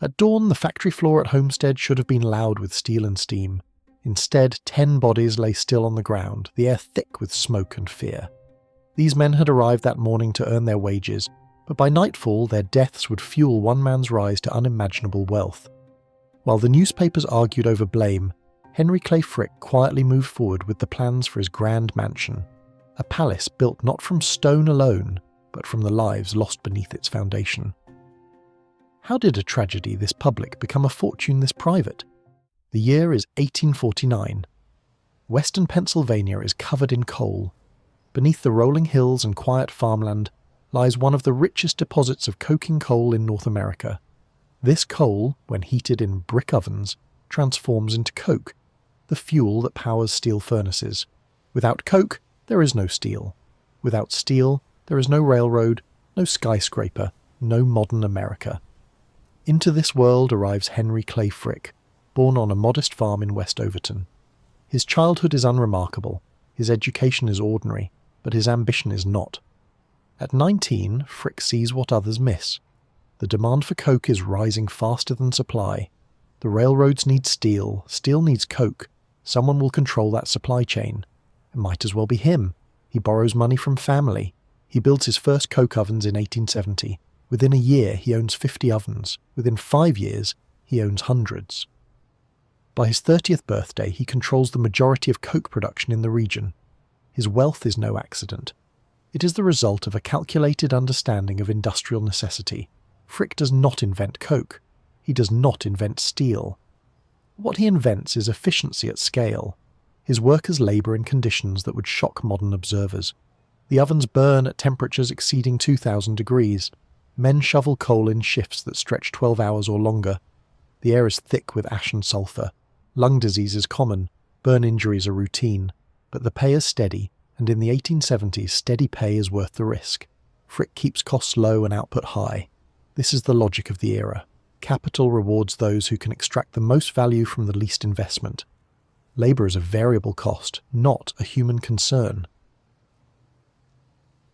At dawn, the factory floor at Homestead should have been loud with steel and steam. Instead, 10 bodies lay still on the ground, the air thick with smoke and fear. These men had arrived that morning to earn their wages, but by nightfall their deaths would fuel one man's rise to unimaginable wealth. While the newspapers argued over blame, Henry Clay Frick quietly moved forward with the plans for his grand mansion, a palace built not from stone alone, but from the lives lost beneath its foundation. How did a tragedy this public become a fortune this private? The year is 1849. Western Pennsylvania is covered in coal. Beneath the rolling hills and quiet farmland lies one of the richest deposits of coking coal in North America. This coal, when heated in brick ovens, transforms into coke, the fuel that powers steel furnaces. Without coke, there is no steel. Without steel, there is no railroad, no skyscraper, no modern America. Into this world arrives Henry Clay Frick, born on a modest farm in West Overton. His childhood is unremarkable, his education is ordinary, but his ambition is not. At 19, Frick sees what others miss. The demand for coke is rising faster than supply. The railroads need steel, steel needs coke. Someone will control that supply chain. It might as well be him. He borrows money from family. He builds his first coke ovens in 1870. Within a year, he owns 50 ovens. Within 5 years, he owns hundreds. By his 30th birthday, he controls the majority of coke production in the region. His wealth is no accident. It is the result of a calculated understanding of industrial necessity. Frick does not invent coke. He does not invent steel. What he invents is efficiency at scale. His workers labour in conditions that would shock modern observers. The ovens burn at temperatures exceeding 2,000 degrees. Men shovel coal in shifts that stretch 12 hours or longer. The air is thick with ash and sulphur. Lung disease is common. Burn injuries are routine. But the pay is steady, and in the 1870s, steady pay is worth the risk. Frick keeps costs low and output high. This is the logic of the era. Capital rewards those who can extract the most value from the least investment. Labour is a variable cost, not a human concern.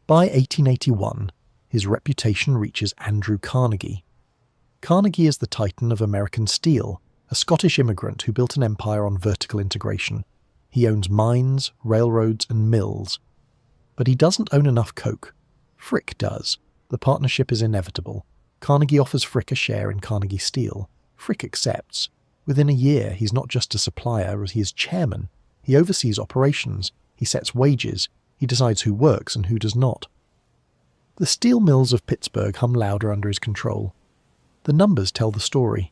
By 1881, his reputation reaches Andrew Carnegie. Carnegie is the titan of American steel, a Scottish immigrant who built an empire on vertical integration. He owns mines, railroads, and mills. But he doesn't own enough coke. Frick does. The partnership is inevitable. Carnegie offers Frick a share in Carnegie Steel. Frick accepts. Within a year, he's not just a supplier, he is chairman. He oversees operations. He sets wages. He decides who works and who does not. The steel mills of Pittsburgh hum louder under his control. The numbers tell the story.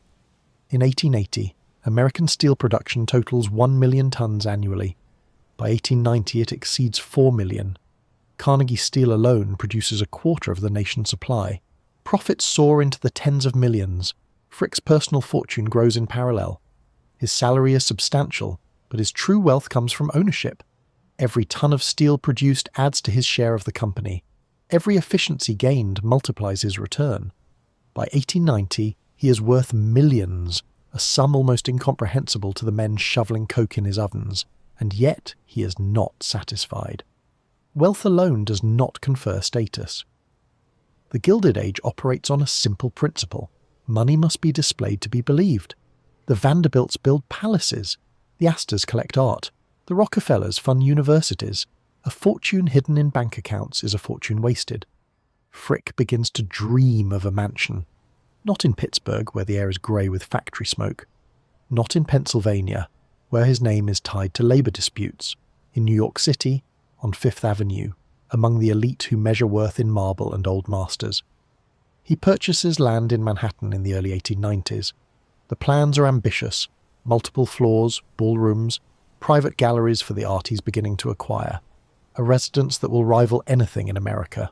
In 1880, American steel production totals 1 million tons annually. By 1890, it exceeds 4 million. Carnegie Steel alone produces a quarter of the nation's supply. Profits soar into the tens of millions. Frick's personal fortune grows in parallel. His salary is substantial, but his true wealth comes from ownership. Every ton of steel produced adds to his share of the company. Every efficiency gained multiplies his return. By 1890, he is worth millions, a sum almost incomprehensible to the men shoveling coke in his ovens, and yet he is not satisfied. Wealth alone does not confer status. The Gilded Age operates on a simple principle. Money must be displayed to be believed. The Vanderbilts build palaces. The Astors collect art. The Rockefellers fund universities. A fortune hidden in bank accounts is a fortune wasted. Frick begins to dream of a mansion. Not in Pittsburgh, where the air is grey with factory smoke. Not in Pennsylvania, where his name is tied to labour disputes. In New York City, on Fifth Avenue, among the elite who measure worth in marble and old masters. He purchases land in Manhattan in the early 1890s. The plans are ambitious. Multiple floors, ballrooms, private galleries for the art he's beginning to acquire. A residence that will rival anything in America.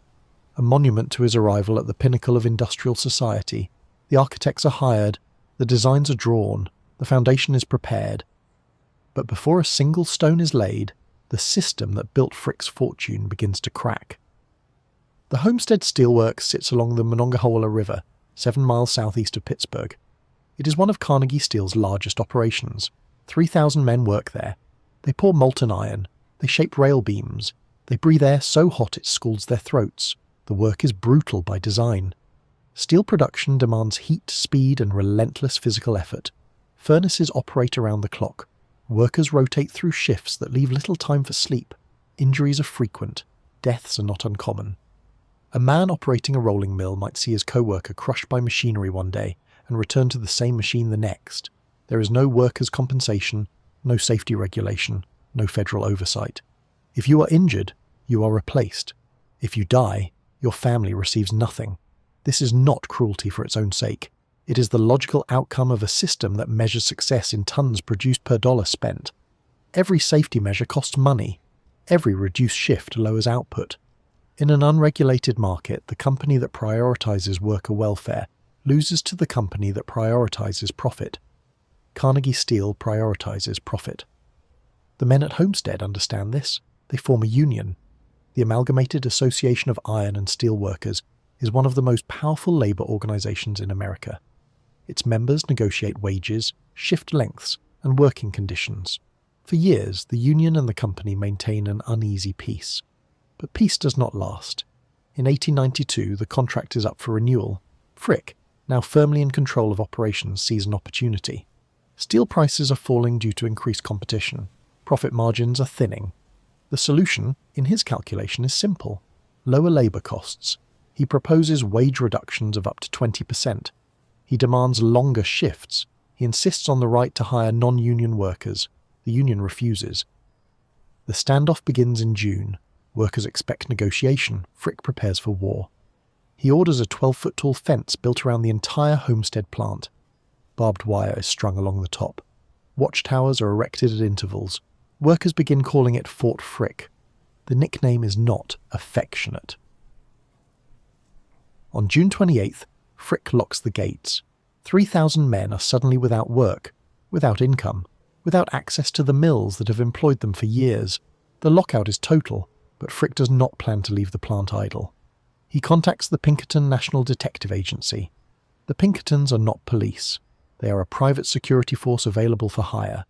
A monument to his arrival at the pinnacle of industrial society. The architects are hired, the designs are drawn, the foundation is prepared. But before a single stone is laid, the system that built Frick's fortune begins to crack. The Homestead Steelworks sits along the Monongahela River, 7 miles southeast of Pittsburgh. It is one of Carnegie Steel's largest operations. 3,000 men work there. They pour molten iron. They shape rail beams. They breathe air so hot it scalds their throats. The work is brutal by design. Steel production demands heat, speed, and relentless physical effort. Furnaces operate around the clock. Workers rotate through shifts that leave little time for sleep. Injuries are frequent. Deaths are not uncommon. A man operating a rolling mill might see his co-worker crushed by machinery one day and return to the same machine the next. There is no workers' compensation, no safety regulation, no federal oversight. If you are injured, you are replaced. If you die, your family receives nothing. This is not cruelty for its own sake. It is the logical outcome of a system that measures success in tons produced per dollar spent. Every safety measure costs money. Every reduced shift lowers output. In an unregulated market, the company that prioritizes worker welfare loses to the company that prioritizes profit. Carnegie Steel prioritizes profit. The men at Homestead understand this. They form a union. The Amalgamated Association of Iron and Steel Workers is one of the most powerful labor organizations in America. Its members negotiate wages, shift lengths, and working conditions. For years, the union and the company maintain an uneasy peace. But peace does not last. In 1892, the contract is up for renewal. Frick, now firmly in control of operations, sees an opportunity. Steel prices are falling due to increased competition. Profit margins are thinning. The solution, in his calculation, is simple. Lower labor costs. He proposes wage reductions of up to 20%. He demands longer shifts. He insists on the right to hire non-union workers. The union refuses. The standoff begins in June. Workers expect negotiation. Frick prepares for war. He orders a 12-foot-tall fence built around the entire Homestead plant. Barbed wire is strung along the top. Watchtowers are erected at intervals. Workers begin calling it Fort Frick. The nickname is not affectionate. On June 28th, Frick locks the gates. 3,000 men are suddenly without work, without income, without access to the mills that have employed them for years. The lockout is total, but Frick does not plan to leave the plant idle. He contacts the Pinkerton National Detective Agency. The Pinkertons are not police. They are a private security force available for hire.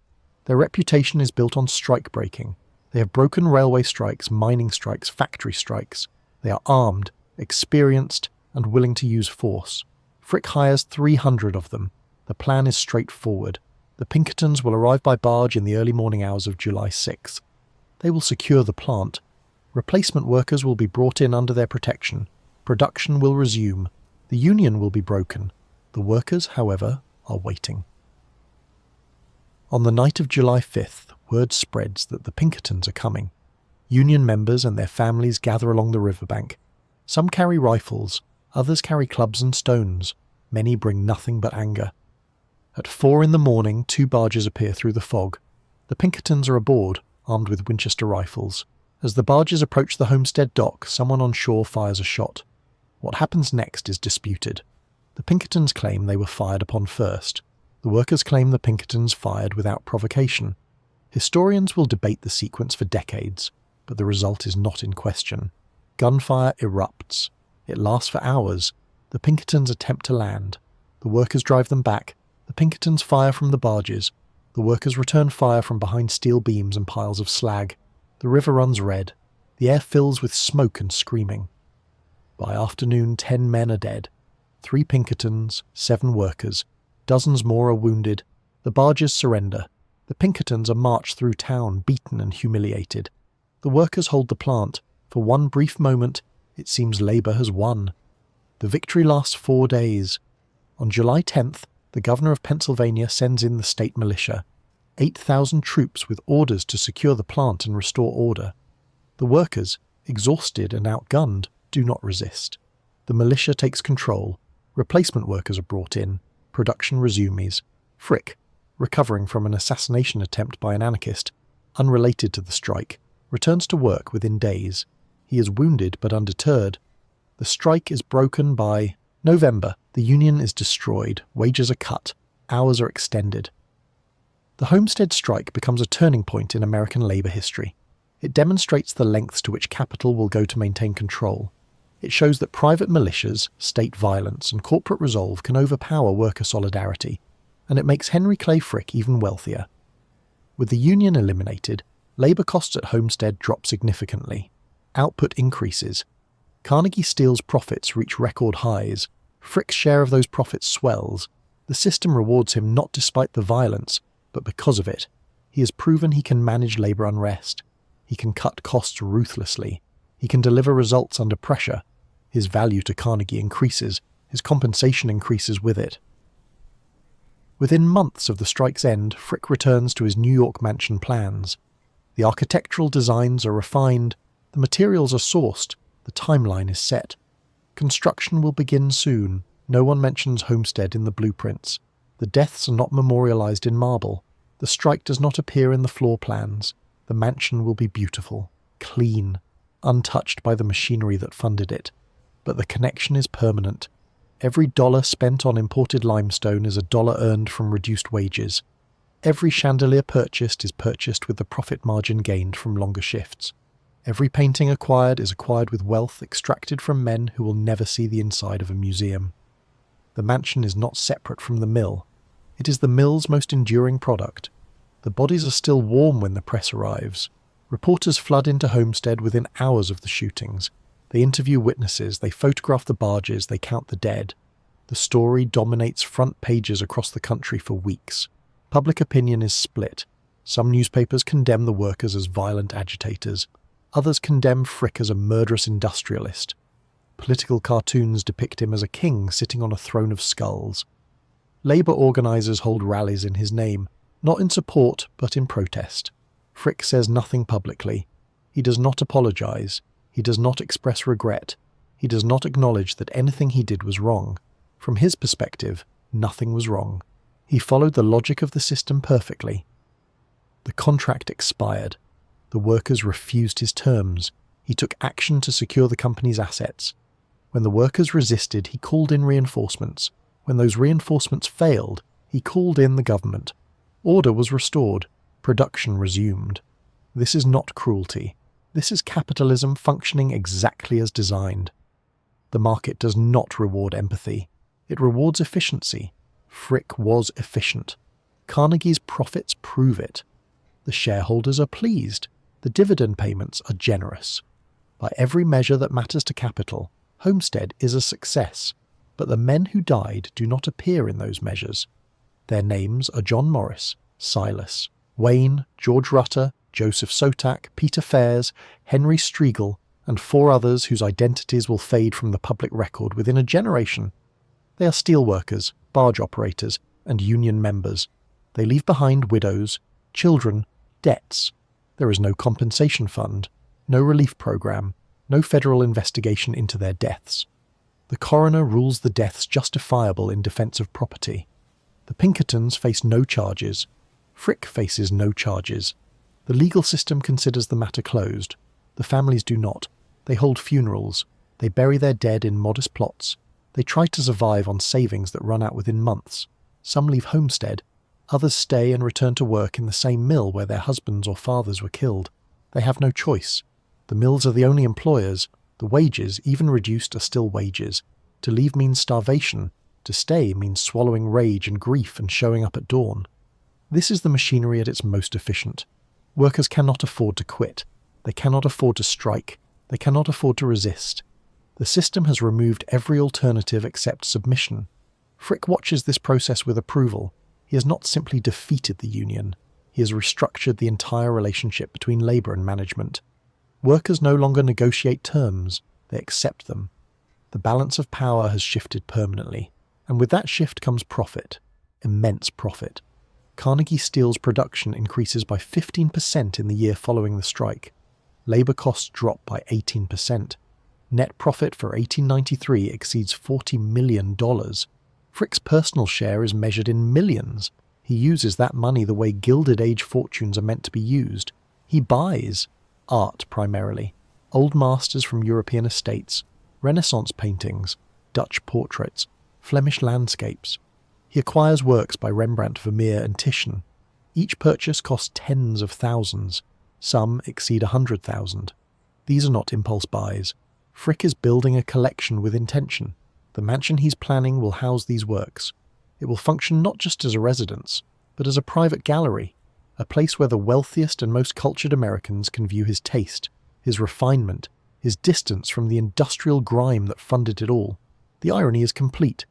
Their reputation is built on strike breaking. They have broken railway strikes, mining strikes, factory strikes. They are armed, experienced, and willing to use force. Frick hires 300 of them. The plan is straightforward. The Pinkertons will arrive by barge in the early morning hours of July 6th. They will secure the plant. Replacement workers will be brought in under their protection. Production will resume. The union will be broken. The workers, however, are waiting. On the night of July 5th, word spreads that the Pinkertons are coming. Union members and their families gather along the riverbank. Some carry rifles, others carry clubs and stones. Many bring nothing but anger. At 4 a.m, 2 barges appear through the fog. The Pinkertons are aboard, armed with Winchester rifles. As the barges approach the Homestead dock, someone on shore fires a shot. What happens next is disputed. The Pinkertons claim they were fired upon first. The workers claim the Pinkertons fired without provocation. Historians will debate the sequence for decades, but the result is not in question. Gunfire erupts. It lasts for hours. The Pinkertons attempt to land. The workers drive them back. The Pinkertons fire from the barges. The workers return fire from behind steel beams and piles of slag. The river runs red. The air fills with smoke and screaming. By afternoon, 10 men are dead. 3 Pinkertons, 7 workers. Dozens more are wounded. The barges surrender. The Pinkertons are marched through town, beaten and humiliated. The workers hold the plant. For one brief moment, it seems Labour has won. The victory lasts 4 days. On July 10th, the governor of Pennsylvania sends in the state militia. 8,000 troops with orders to secure the plant and restore order. The workers, exhausted and outgunned, do not resist. The militia takes control. Replacement workers are brought in. Production resumes. Frick, recovering from an assassination attempt by an anarchist, unrelated to the strike, returns to work within days. He is wounded but undeterred. The strike is broken by November. The union is destroyed. Wages are cut. Hours are extended. The Homestead strike becomes a turning point in American labor history. It demonstrates the lengths to which capital will go to maintain control. It shows that private militias, state violence, and corporate resolve can overpower worker solidarity, and it makes Henry Clay Frick even wealthier. With the union eliminated, labour costs at Homestead drop significantly. Output increases. Carnegie Steel's profits reach record highs. Frick's share of those profits swells. The system rewards him not despite the violence, but because of it. He has proven he can manage labour unrest. He can cut costs ruthlessly. He can deliver results under pressure. His value to Carnegie increases. His compensation increases with it. Within months of the strike's end, Frick returns to his New York mansion plans. The architectural designs are refined, the materials are sourced, the timeline is set. Construction will begin soon. No one mentions Homestead in the blueprints. The deaths are not memorialized in marble. The strike does not appear in the floor plans. The mansion will be beautiful, clean, untouched by the machinery that funded it. But the connection is permanent. Every dollar spent on imported limestone is a dollar earned from reduced wages. Every chandelier purchased is purchased with the profit margin gained from longer shifts. Every painting acquired is acquired with wealth extracted from men who will never see the inside of a museum. The mansion is not separate from the mill. It is the mill's most enduring product. The bodies are still warm when the press arrives. Reporters flood into Homestead within hours of the shootings. They interview witnesses, they photograph the barges, they count the dead. The story dominates front pages across the country for weeks. Public opinion is split. Some newspapers condemn the workers as violent agitators. Others condemn Frick as a murderous industrialist. Political cartoons depict him as a king sitting on a throne of skulls. Labour organisers hold rallies in his name, not in support but in protest. Frick says nothing publicly. He does not apologise. He does not express regret. He does not acknowledge that anything he did was wrong. From his perspective, nothing was wrong. He followed the logic of the system perfectly. The contract expired. The workers refused his terms. He took action to secure the company's assets. When the workers resisted, he called in reinforcements. When those reinforcements failed, he called in the government. Order was restored. Production resumed. This is not cruelty. This is capitalism functioning exactly as designed. The market does not reward empathy. It rewards efficiency. Frick was efficient. Carnegie's profits prove it. The shareholders are pleased. The dividend payments are generous. By every measure that matters to capital, Homestead is a success. But the men who died do not appear in those measures. Their names are John Morris, Silas, Wayne, George Rutter, Joseph Sotak, Peter Fares, Henry Striegel, and 4 others whose identities will fade from the public record within a generation. They are steelworkers, barge operators, and union members. They leave behind widows, children, debts. There is no compensation fund, no relief program, no federal investigation into their deaths. The coroner rules the deaths justifiable in defense of property. The Pinkertons face no charges. Frick faces no charges. The legal system considers the matter closed. The families do not. They hold funerals. They bury their dead in modest plots. They try to survive on savings that run out within months. Some leave Homestead. Others stay and return to work in the same mill where their husbands or fathers were killed. They have no choice. The mills are the only employers. The wages, even reduced, are still wages. To leave means starvation. To stay means swallowing rage and grief and showing up at dawn. This is the machinery at its most efficient. Workers cannot afford to quit. They cannot afford to strike. They cannot afford to resist. The system has removed every alternative except submission. Frick watches this process with approval. He has not simply defeated the union. He has restructured the entire relationship between labour and management. Workers no longer negotiate terms. They accept them. The balance of power has shifted permanently. And with that shift comes profit. Immense profit. Carnegie Steel's production increases by 15% in the year following the strike. Labour costs drop by 18%. Net profit for 1893 exceeds $40 million. Frick's personal share is measured in millions. He uses that money the way Gilded Age fortunes are meant to be used. He buys art primarily, old masters from European estates, Renaissance paintings, Dutch portraits, Flemish landscapes. He acquires works by Rembrandt, Vermeer and Titian. Each purchase costs tens of thousands. Some exceed 100,000. These are not impulse buys. Frick is building a collection with intention. The mansion he's planning will house these works. It will function not just as a residence, but as a private gallery, a place where the wealthiest and most cultured Americans can view his taste, his refinement, his distance from the industrial grime that funded it all. The irony is complete.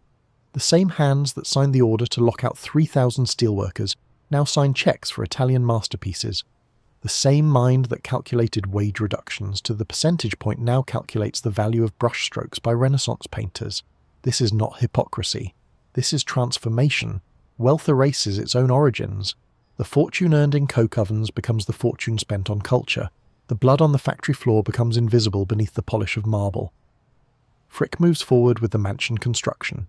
The same hands that signed the order to lock out 3,000 steelworkers now sign checks for Italian masterpieces. The same mind that calculated wage reductions to the percentage point now calculates the value of brushstrokes by Renaissance painters. This is not hypocrisy. This is transformation. Wealth erases its own origins. The fortune earned in coke ovens becomes the fortune spent on culture. The blood on the factory floor becomes invisible beneath the polish of marble. Frick moves forward with the mansion construction.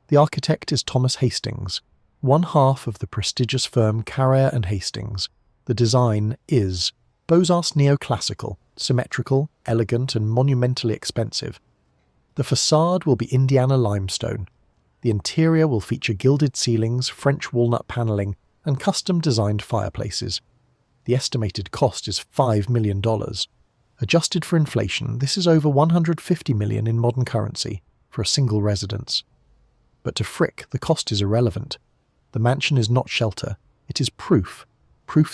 The architect is Thomas Hastings, one half of the prestigious firm Carrere and Hastings. The design is Beaux-Arts neoclassical, symmetrical, elegant and monumentally expensive. The facade will be Indiana limestone. The interior will feature gilded ceilings, French walnut panelling and custom-designed fireplaces. The estimated cost is $5 million. Adjusted for inflation, this is over $150 million in modern currency for a single residence. But to Frick, the cost is irrelevant. The mansion is not shelter. It is proof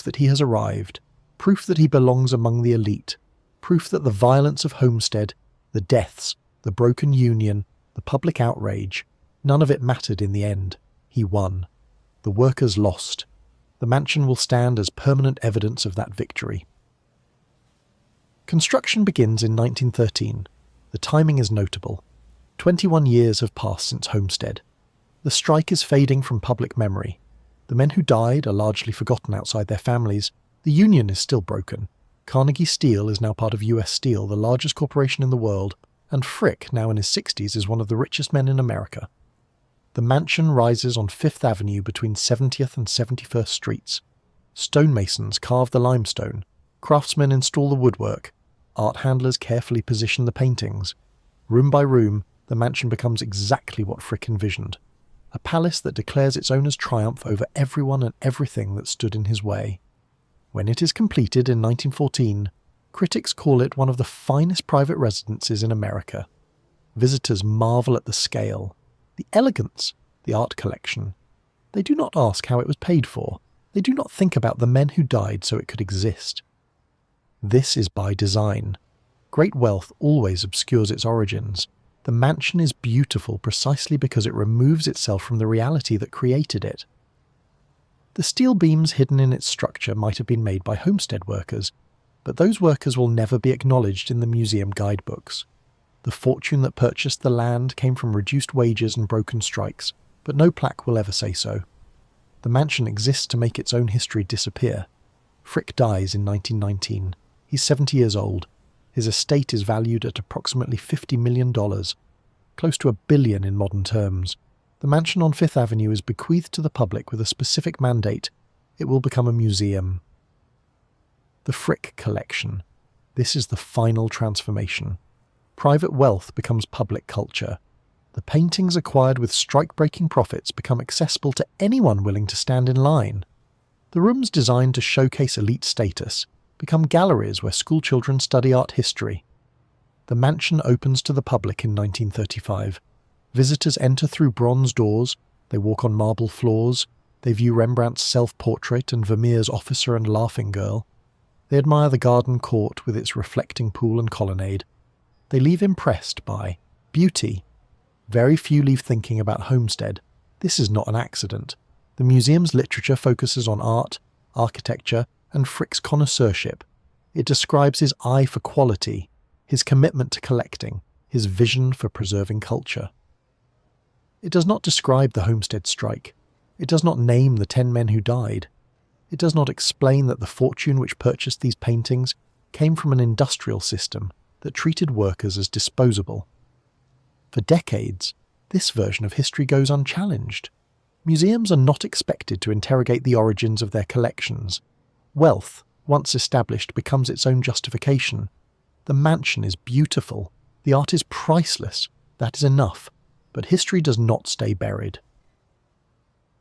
that he has arrived, proof that he belongs among the elite, proof that the violence of Homestead, the deaths, the broken union, the public outrage, none of it mattered in the end. He won. The workers lost. The mansion will stand as permanent evidence of that victory. Construction begins in 1913. The timing is notable. 21 years have passed since Homestead. The strike is fading from public memory. The men who died are largely forgotten outside their families. The union is still broken. Carnegie Steel is now part of US Steel, the largest corporation in the world, and Frick, now in his 60s, is one of the richest men in America. The mansion rises on Fifth Avenue between 70th and 71st Streets. Stonemasons carve the limestone. Craftsmen install the woodwork. Art handlers carefully position the paintings. Room by room, the mansion becomes exactly what Frick envisioned. A palace that declares its owner's triumph over everyone and everything that stood in his way. When it is completed in 1914, critics call it one of the finest private residences in America. Visitors marvel at the scale, the elegance, the art collection. They do not ask how it was paid for. They do not think about the men who died so it could exist. This is by design. Great wealth always obscures its origins. The mansion is beautiful precisely because it removes itself from the reality that created it. The steel beams hidden in its structure might have been made by Homestead workers, but those workers will never be acknowledged in the museum guidebooks. The fortune that purchased the land came from reduced wages and broken strikes, but no plaque will ever say so. The mansion exists to make its own history disappear. Frick dies in 1919. He's 70 years old. His estate is valued at approximately $50 million, close to $1 billion in modern terms. The mansion on Fifth Avenue is bequeathed to the public with a specific mandate. It will become a museum. The Frick Collection. This is the final transformation. Private wealth becomes public culture. The paintings acquired with strike-breaking profits become accessible to anyone willing to stand in line. The rooms designed to showcase elite status become galleries where schoolchildren study art history. The mansion opens to the public in 1935. Visitors enter through bronze doors, they walk on marble floors, they view Rembrandt's self-portrait and Vermeer's Officer and Laughing Girl. They admire the garden court with its reflecting pool and colonnade. They leave impressed by beauty. Very few leave thinking about Homestead. This is not an accident. The museum's literature focuses on art, architecture, and Frick's connoisseurship. It describes his eye for quality, his commitment to collecting, his vision for preserving culture. It does not describe the Homestead strike. It does not name the 10 men who died. It does not explain that the fortune which purchased these paintings came from an industrial system that treated workers as disposable. For decades, this version of history goes unchallenged. Museums are not expected to interrogate the origins of their collections. Wealth, once established, becomes its own justification. The mansion is beautiful. The art is priceless. That is enough. But history does not stay buried.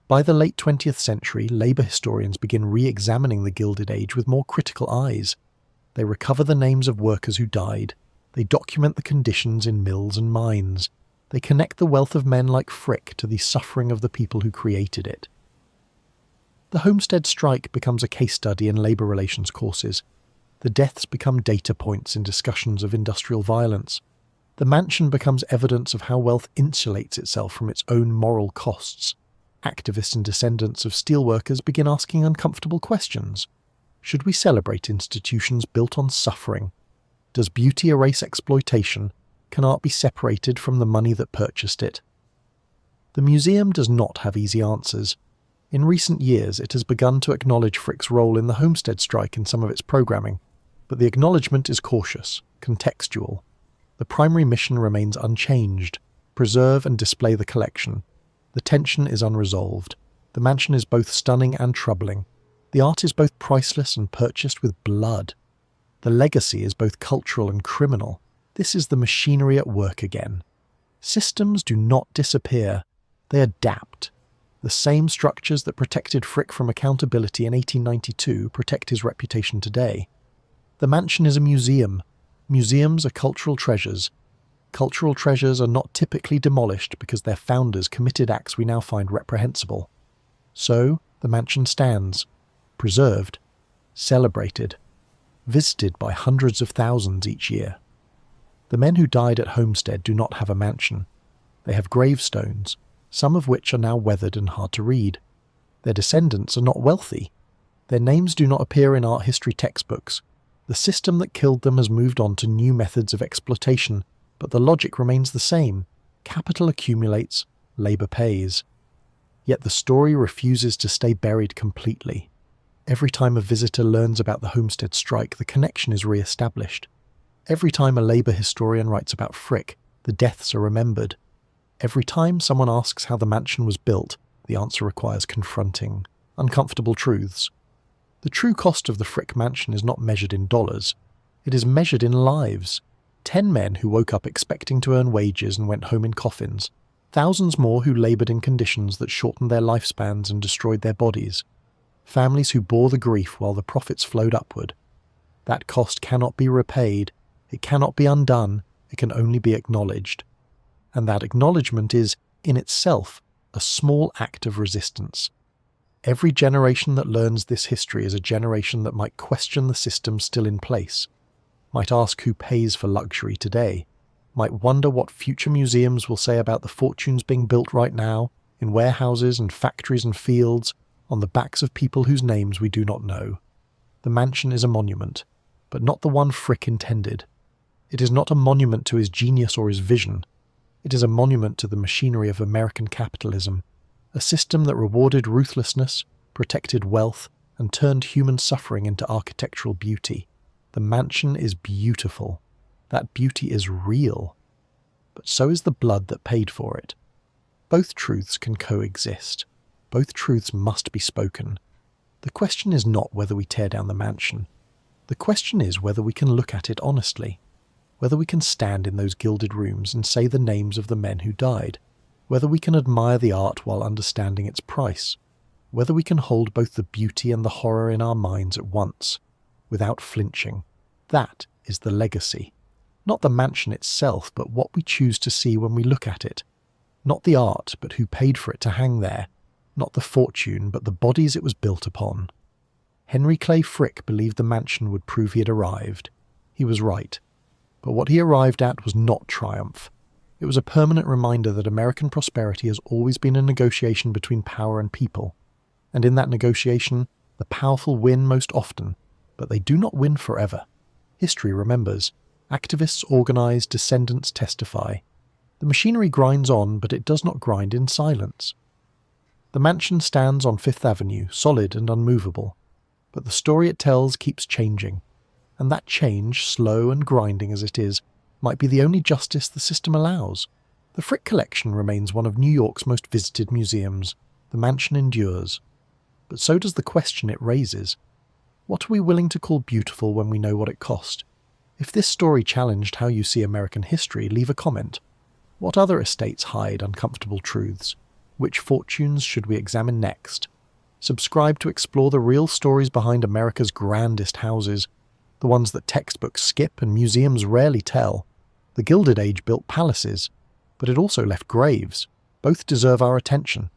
By the late 20th century, labour historians begin re-examining the Gilded Age with more critical eyes. They recover the names of workers who died. They document the conditions in mills and mines. They connect the wealth of men like Frick to the suffering of the people who created it. The Homestead strike becomes a case study in labour relations courses. The deaths become data points in discussions of industrial violence. The mansion becomes evidence of how wealth insulates itself from its own moral costs. Activists and descendants of steelworkers begin asking uncomfortable questions. Should we celebrate institutions built on suffering? Does beauty erase exploitation? Can art be separated from the money that purchased it? The museum does not have easy answers. In recent years, it has begun to acknowledge Frick's role in the Homestead strike in some of its programming, but the acknowledgement is cautious, contextual. The primary mission remains unchanged: preserve and display the collection. The tension is unresolved. The mansion is both stunning and troubling. The art is both priceless and purchased with blood. The legacy is both cultural and criminal. This is the machinery at work again. Systems do not disappear. They adapt. The same structures that protected Frick from accountability in 1892 protect his reputation today. The mansion is a museum. Museums are cultural treasures. Cultural treasures are not typically demolished because their founders committed acts we now find reprehensible. So, the mansion stands, preserved, celebrated, visited by hundreds of thousands each year. The men who died at Homestead do not have a mansion. They have gravestones, some of which are now weathered and hard to read. Their descendants are not wealthy. Their names do not appear in art history textbooks. The system that killed them has moved on to new methods of exploitation, but the logic remains the same. Capital accumulates, labour pays. Yet the story refuses to stay buried completely. Every time a visitor learns about the Homestead strike, the connection is re-established. Every time a labour historian writes about Frick, the deaths are remembered. Every time someone asks how the mansion was built, the answer requires confronting uncomfortable truths. The true cost of the Frick mansion is not measured in dollars. It is measured in lives. 10 men who woke up expecting to earn wages and went home in coffins. Thousands more who laboured in conditions that shortened their lifespans and destroyed their bodies. Families who bore the grief while the profits flowed upward. That cost cannot be repaid. It cannot be undone. It can only be acknowledged. And that acknowledgement is, in itself, a small act of resistance. Every generation that learns this history is a generation that might question the system still in place, might ask who pays for luxury today, might wonder what future museums will say about the fortunes being built right now, in warehouses and factories and fields, on the backs of people whose names we do not know. The mansion is a monument, but not the one Frick intended. It is not a monument to his genius or his vision. It is a monument to the machinery of American capitalism, a system that rewarded ruthlessness, protected wealth, and turned human suffering into architectural beauty. The mansion is beautiful. That beauty is real. But so is the blood that paid for it. Both truths can coexist. Both truths must be spoken. The question is not whether we tear down the mansion. The question is whether we can look at it honestly, whether we can stand in those gilded rooms and say the names of the men who died, whether we can admire the art while understanding its price, whether we can hold both the beauty and the horror in our minds at once, without flinching. That is the legacy. Not the mansion itself, but what we choose to see when we look at it. Not the art, but who paid for it to hang there. Not the fortune, but the bodies it was built upon. Henry Clay Frick believed the mansion would prove he had arrived. He was right. But what he arrived at was not triumph. It was a permanent reminder that American prosperity has always been a negotiation between power and people. And in that negotiation, the powerful win most often, but they do not win forever. History remembers. Activists organize, descendants testify. The machinery grinds on, but it does not grind in silence. The mansion stands on Fifth Avenue, solid and unmovable. But the story it tells keeps changing. And that change, slow and grinding as it is, might be the only justice the system allows. The Frick collection remains one of New York's most visited museums. The mansion endures. But so does the question it raises. What are we willing to call beautiful when we know what it cost? If this story challenged how you see American history, leave a comment. What other estates hide uncomfortable truths? Which fortunes should we examine next? Subscribe to explore the real stories behind America's grandest houses, the ones that textbooks skip and museums rarely tell. The Gilded Age built palaces, but it also left graves. Both deserve our attention.